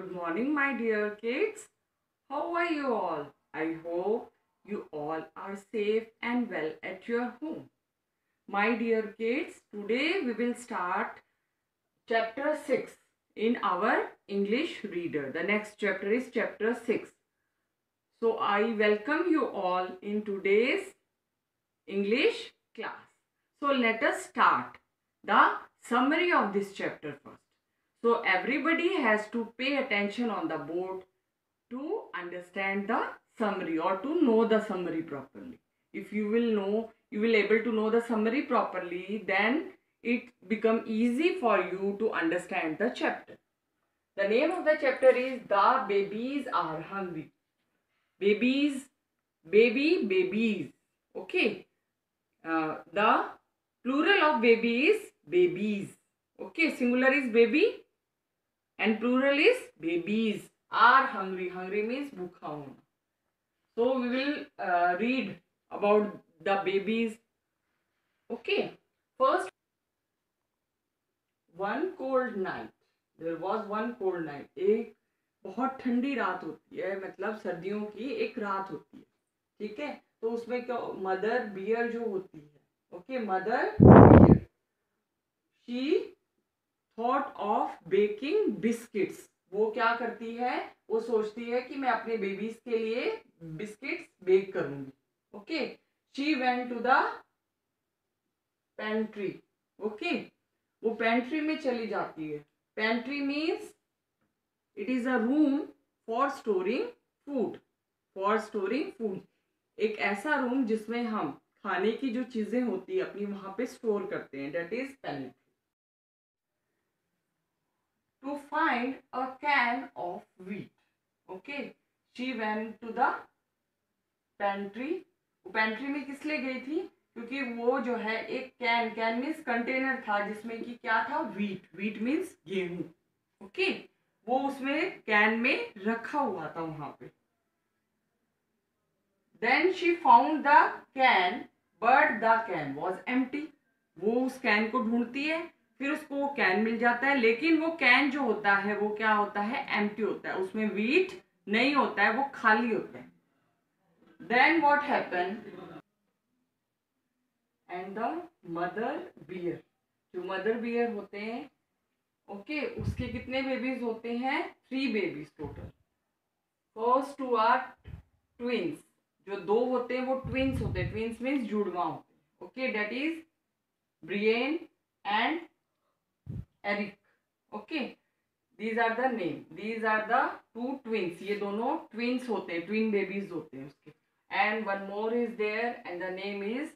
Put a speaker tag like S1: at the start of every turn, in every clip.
S1: Good morning, my dear kids. How are you all? I hope you all are safe and well at your home. My dear kids, today we will start chapter 6 in our English reader. The next chapter is chapter 6. So I welcome you all in today's English class. So let us start the summary of this chapter first. So everybody has to pay attention on the board to understand the summary or to know the summary properly. If you will able to know the summary properly, then it become easy for you to understand the chapter. The name of the chapter is The Babies Are Hungry. Babies, babies. Okay. The plural of baby is babies. Okay. Singular is baby and plural is babies. Are hungry. Hungry means bhukha hona. So we will read about the babies. Okay. First, one cold night. There was one cold night. एक बहुत ठंडी रात होती है, मतलब सर्दियों की एक रात होती है. ठीक है. तो उसमें क्या, मदर बियर जो होती है, okay, mother bear, she thought of baking biscuits. वो क्या करती है, वो सोचती है कि मैं अपने बेबीज के लिए बिस्किट्स बेक करूंगी. Okay. She went to the pantry. Okay. वो पेंट्री में चली जाती है. Pantry means it is a room for storing food. For storing food. एक ऐसा रूम जिसमें हम खाने की जो चीजें होती है अपनी वहां पे स्टोर करते हैं. That is pantry. To find a can of wheat. Okay. She went to the pantry. वो पेंट्री में किस लिए गई थी, क्योंकि वो जो है एक कैन मीन्स कंटेनर था जिसमें कि क्या था, व्हीट मीन्स गेहूं. ओके. वो उसमें कैन में रखा हुआ था वहां पे. Then she found the can but the can was empty. वो उस कैन को ढूंढती है, फिर उसको वो कैन मिल जाता है, लेकिन वो कैन जो होता है वो क्या होता है, एम्प्टी होता है. उसमें व्हीट नहीं होता है, वो खाली होता है. Then what happen, and the mother bear. जो मदर बियर होते हैं, ओके, उसके कितने बेबीज होते हैं, 3 babies total. First 2 are twins. जो 2 होते हैं वो ट्विंस होते हैं. ट्विंस मीन्स जुड़वा होते हैं. Okay. That is Brian and Eric. Okay. These are the name. These are the 2 twins. ये दोनों ट्विंस होते हैं, ट्विन बेबीज होते हैं उसके. And one more is there and the name is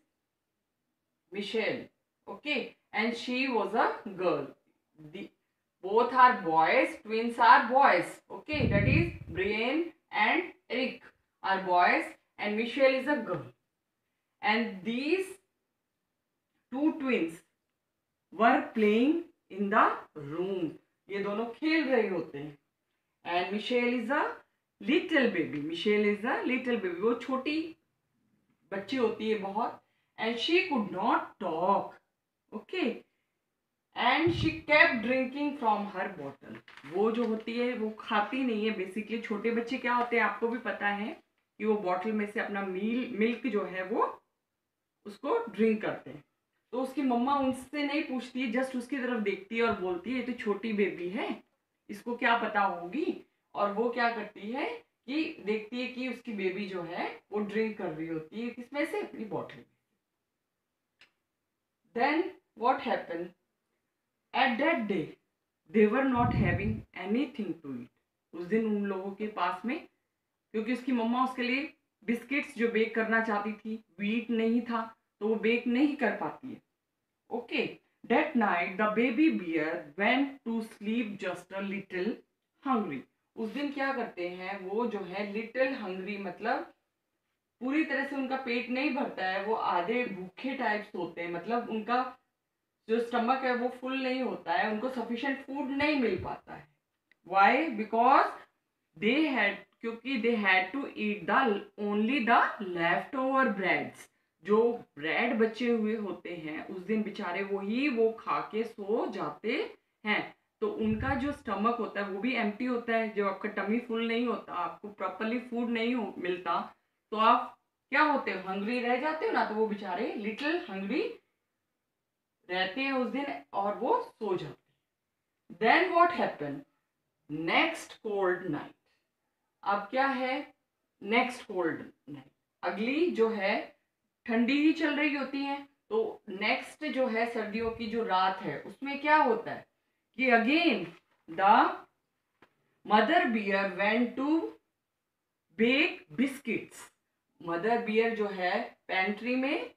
S1: Michelle. Okay. And she was a girl. Both are boys. Twins are boys. Okay. That is Brian and Eric are boys and Michelle is a girl. And these 2 twins were playing in the room. ये दोनों खेल रहे होते हैं. And Michelle is a little baby. Michelle is a little baby. वो छोटी बच्ची होती है बहुत. And she could not talk. Okay. And she kept drinking from her bottle. वो जो होती है वो खाती नहीं है. बेसिकली छोटे बच्चे क्या होते हैं आपको भी पता है कि वो बॉटल में से अपना मिल्क जो है वो उसको ड्रिंक करते हैं. तो उसकी मम्मा उनसे नहीं पूछती है, जस्ट उसकी तरफ देखती है और बोलती है ये तो छोटी बेबी है, इसको क्या पता होगी. और वो क्या करती है कि देखती है कि उसकी बेबी जो है वो ड्रिंक कर रही होती है, किसमें से, अपनी बॉटल में. Then what happen, at that day they were not having anything to eat. उस दिन उन लोगों के पास में, क्योंकि उसकी मम्मा उसके लिए बिस्किट्स जो बेक करना चाहती थी, व्हीट नहीं था तो वो बेक नहीं कर पाती है. Okay. That night the baby bear went to sleep just a little hungry. उस दिन क्या करते हैं वो जो है लिटिल हंग्री, मतलब पूरी तरह से उनका पेट नहीं भरता है, वो आधे भूखे टाइप्स होते हैं, मतलब उनका जो स्टमक है वो फुल नहीं होता है, उनको सफिशिएंट फूड नहीं मिल पाता है. व्हाई, बिकॉज दे हैड, क्योंकि they had to eat the only the left over breads. जो ब्रेड बचे हुए होते हैं उस दिन बेचारे वो खा के सो जाते हैं. तो उनका जो स्टमक होता है वो भी एम्प्टी होता है। जब आपका टमी फुल नहीं होता, आपको प्रॉपरली फूड नहीं मिलता, तो आप क्या होते हो, हंग्री रह जाते हो ना। तो वो बेचारे लिटिल हंग्री रहते हैं उस दिन और वो सो जाते। Then what happen, next cold night. अब क्या है, नेक्स्ट कोल्ड नाइट, अगली जो है ठंडी ही चल रही होती है। तो नेक्स्ट जो है सर्दियों की जो रात है उसमें क्या होता है कि again the mother bear went to bake biscuits. Mother bear जो है पेंट्री में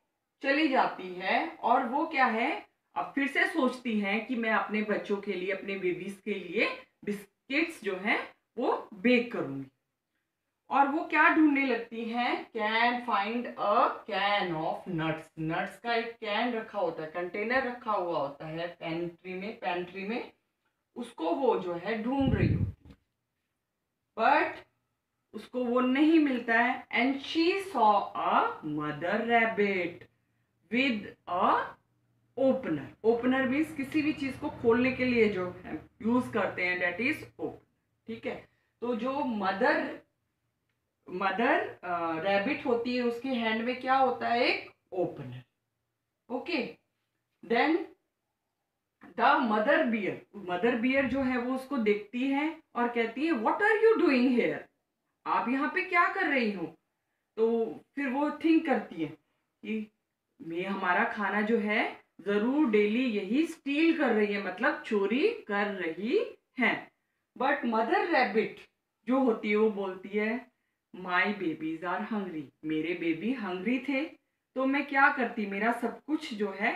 S1: चली जाती है और वो क्या है, अब फिर से सोचती हैं कि मैं अपने बच्चों के लिए, अपने बेबीज के लिए बिस्किट्स जो हैं वो बेक करूंगी। और वो क्या ढूंढने लगती हैं, can find a can of nuts. Nuts का एक कैन रखा होता है, कंटेनर रखा हुआ होता है पेंट्री में उसको वो जो है ढूंढ रही होती है, बट उसको वो नहीं मिलता है। And she saw a mother rabbit with a opener. Opener means किसी भी चीज को खोलने के लिए जो है यूज करते हैं, डेट इज ओपन। ठीक है, तो जो मदर रैबिट होती है उसके हैंड में क्या होता है, एक opener. Okay, then the mother bear जो है वो उसको देखती है और कहती है what are you doing here, आप यहाँ पे क्या कर रही हो। तो फिर वो थिंक करती है कि मैं, हमारा खाना जो है जरूर डेली यही स्टील कर रही है, मतलब चोरी कर रही है। बट मदर रैबिट जो होती है वो बोलती है माई बेबीज आर हंग्री, मेरे बेबी हंग्री थे तो मैं क्या करती, मेरा सब कुछ जो है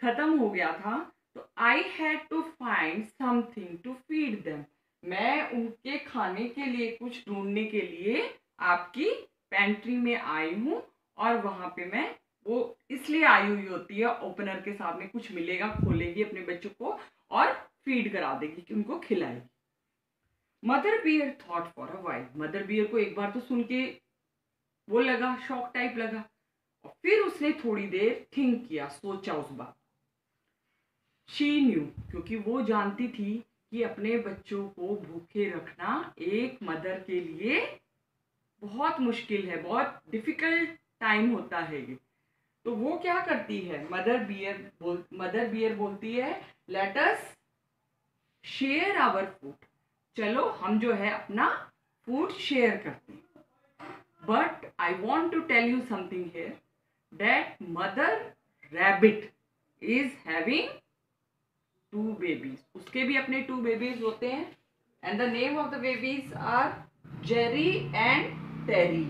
S1: खत्म हो गया था, तो I had to find something to feed them. मैं उनके खाने के लिए कुछ ढूंढने के लिए आपकी पेंट्री में आई हूँ, और वहां पे मैं वो इसलिए आई हुई होती है, ओपनर के सामने कुछ मिलेगा, खोलेगी अपने बच्चों को और फीड करा देगी कि उनको खिलाएगी। Mother bear thought for a while, mother bear को एक बार तो सुन के वो लगा, शॉक टाइप लगा, और फिर उसने थोड़ी देर थिंक किया, सोचा उस बात। शी न्यू, क्योंकि वो जानती थी कि अपने बच्चों को भूखे रखना एक मदर के लिए बहुत मुश्किल है, बहुत डिफिकल्ट टाइम होता है ये। तो वो क्या करती है, मदर बियर बोलती है let us share our food, चलो हम जो है अपना फूड शेयर करते हैं। But I want to tell you something here, that mother rabbit is having 2 babies. उसके भी अपने 2 बेबीज होते हैं, and the name of the babies are Jerry and Terry.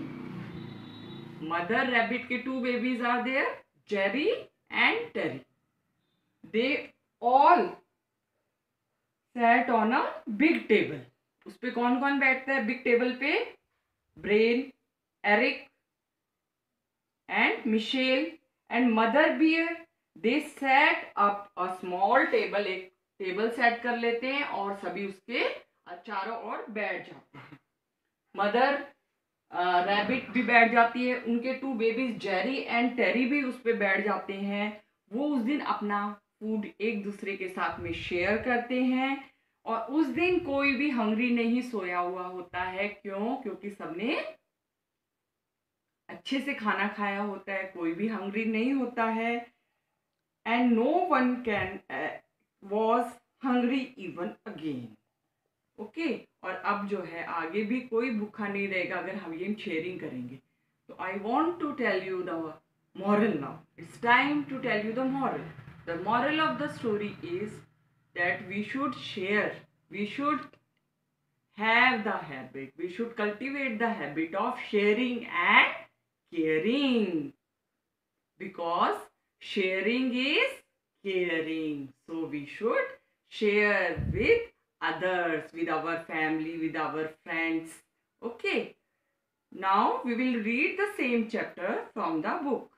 S1: Mother rabbit के 2 babies are there, Jerry and Terry. They all sat on a big table. उस पे कौन कौन बैठता है बिग टेबल पे, Brian, Eric and Michelle and mother bear. They set up a small table, एक table set कर लेते हैं और सभी उसके चारों ओर बैठ जाते हैं। मदर रैबिट भी बैठ जाती है, उनके 2 बेबीज जेरी एंड टेरी भी उस पे बैठ जाते हैं। वो उस दिन अपना फूड एक दूसरे के साथ में शेयर करते हैं, और उस दिन कोई भी हंग्री नहीं सोया हुआ होता है। क्यों? क्योंकि सबने अच्छे से खाना खाया होता है, कोई भी हंग्री नहीं होता है। And no one can was hungry even again. Okay, और अब जो है आगे भी कोई भूखा नहीं रहेगा अगर हम ये शेयरिंग करेंगे। तो I want to tell you the moral now. It's time to tell you the moral. The moral of the story is that we should share. We should have the habit. We should cultivate the habit of sharing and caring. Because sharing is caring. So we should share with others, with our family, with our friends. Okay. Now we will read the same chapter from the book.